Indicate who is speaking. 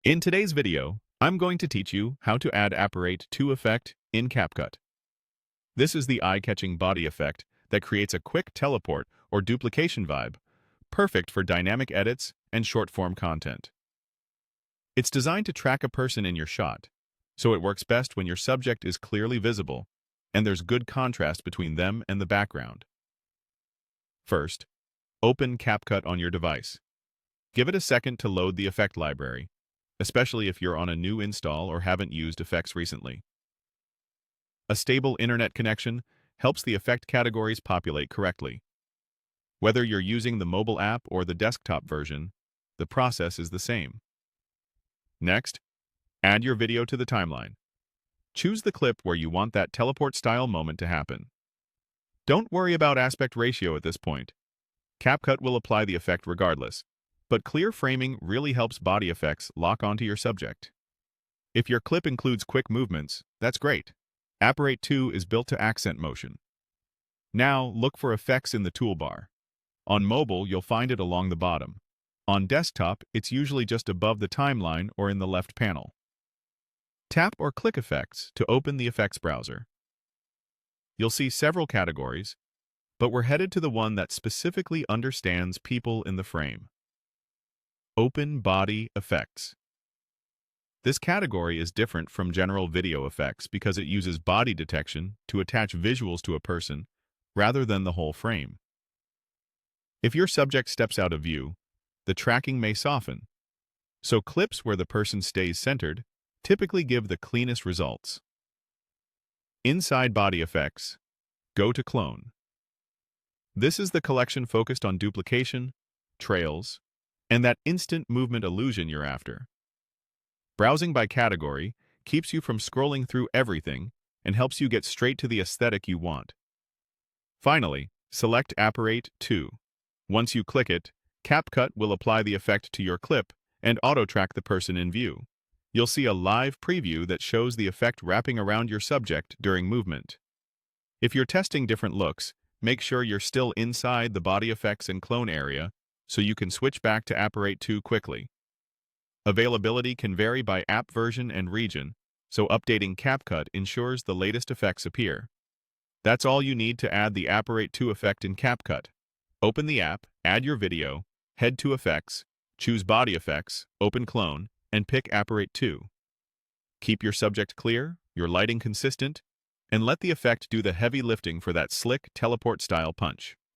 Speaker 1: In today's video, I'm going to teach you how to add Apparate to effect in Capcut. This is the eye-catching body effect that creates a quick teleport or duplication vibe, perfect for dynamic edits and short-form content. It's designed to track a person in your shot, so it works best when your subject is clearly visible and there's good contrast between them and the background. First, open Capcut on your device. Give it a second to load the effect library, especially if you're on a new install or haven't used effects recently. A stable internet connection helps the effect categories populate correctly. Whether you're using the mobile app or the desktop version, the process is the same. Next, add your video to the timeline. Choose the clip where you want that teleport-style moment to happen. Don't worry about aspect ratio at this point. Capcut will apply the effect regardless, but clear framing really helps body effects lock onto your subject. If your clip includes quick movements, that's great. Apparate 2 is built to accent motion. Now, look for effects in the toolbar. On mobile, you'll find it along the bottom. On desktop, it's usually just above the timeline or in the left panel. Tap or click Effects to open the effects browser. You'll see several categories, but we're headed to the one that specifically understands people in the frame. Open Body Effects. This category is different from general video effects because it uses body detection to attach visuals to a person rather than the whole frame. If your subject steps out of view, the tracking may soften, so clips where the person stays centered typically give the cleanest results. Inside Body Effects, go to Clone. This is the collection focused on duplication, trails, and that instant movement illusion you're after. Browsing by category keeps you from scrolling through everything and helps you get straight to the aesthetic you want. Finally, select Apparate 2. Once you click it, Capcut will apply the effect to your clip and auto-track the person in view. You'll see a live preview that shows the effect wrapping around your subject during movement. If you're testing different looks, make sure you're still inside the body effects and clone area so you can switch back to Apparate 2 quickly. Availability can vary by app version and region, so updating Capcut ensures the latest effects appear. That's all you need to add the Apparate 2 effect in Capcut. Open the app, add your video, head to Effects, choose Body Effects, open Clone, and pick Apparate 2. Keep your subject clear, your lighting consistent, and let the effect do the heavy lifting for that slick teleport-style punch.